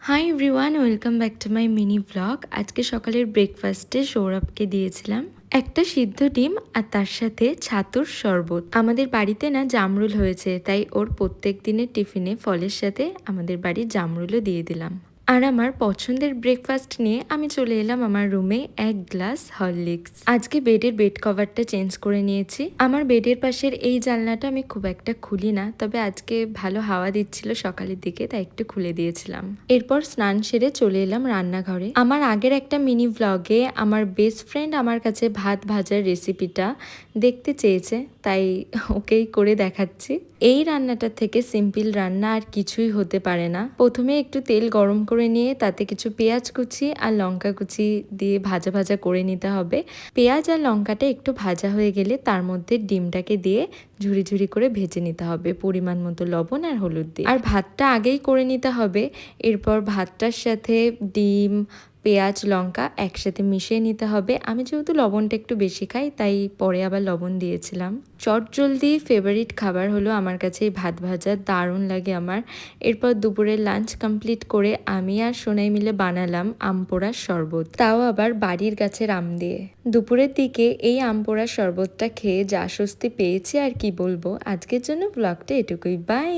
Hi everyone, welcome back to my mini blog. আজকে সকালের ব্রেকফাস্টে সৌরভকে দিয়েছিলাম একটা সিদ্ধ ডিম আর তার সাথে ছাতুর শরবত। আমাদের বাড়িতে না জামরুল হয়েছে, তাই ওর প্রত্যেক দিনের টিফিনে ফলের সাথে আমাদের বাড়ির জামরুলও দিয়ে দিলাম। আর আমার পছন্দের ব্রেকফাস্ট নিয়ে আমি চলে এলাম আমার রুমে এক গ্লাস হরলিক্স। আজকে বেডের বেড কভারটা চেঞ্জ করে নিয়েছি। আমার বেডের পাশের এই জানলাটা আমি খুব একটা খুলি না, তবে আজকে ভালো হাওয়া দিচ্ছিল সকালের দিকে, তাই একটু খুলে দিয়েছিলাম। এরপর স্নান সেরে চলে এলাম রান্নাঘরে। আমার আগের একটা মিনি ব্লগে আমার বেস্ট ফ্রেন্ড আমার কাছে ভাত ভাজার রেসিপিটা দেখতে চেয়েছে, তাই ওকেই করে দেখাচ্ছি। এই রান্নাটা থেকে সিম্পল রান্না আর কিছুই হতে পারে না। প্রথমে একটু তেল গরম করে নিয়ে তাতে কিছু পেঁয়াজ কুচি আর লঙ্কা কুচি দিয়ে ভাজা ভাজা করে নিতে হবে। পেঁয়াজ আর লঙ্কাটা একটু ভাজা হয়ে গেলে তার মধ্যে ডিমটাকে দিয়ে ঝুরি ঝুরি করে ভেজে নিতে হবে পরিমাণ মতো লবণ আর হলুদ দিয়ে। আর ভাতটা আগেই করে নিতে হবে। এরপর ভাতটার সাথে ডিম, পেঁয়াজ, লঙ্কা একসাথে মিশিয়ে নিতে হবে। আমি যেহেতু লবণটা একটু বেশি খাই, তাই পরে আবার লবণ দিয়েছিলাম। চটজলদি ফেভারিট খাবার হলো আমার কাছে এই ভাত ভাজা, দারুণ লাগে আমার। এরপর দুপুরের লাঞ্চ কমপ্লিট করে আমি আর সোনাই মিলে বানালাম আম পোড়ার শরবত, তাও আবার বাড়ির গাছের আম দিয়ে। দুপুরের দিকে এই আম পোড়ার শরবতটা খেয়ে যা স্বস্তি পেয়েছি আর কি বলবো। আজকের জন্য ব্লগটা এটুকুই, বাই।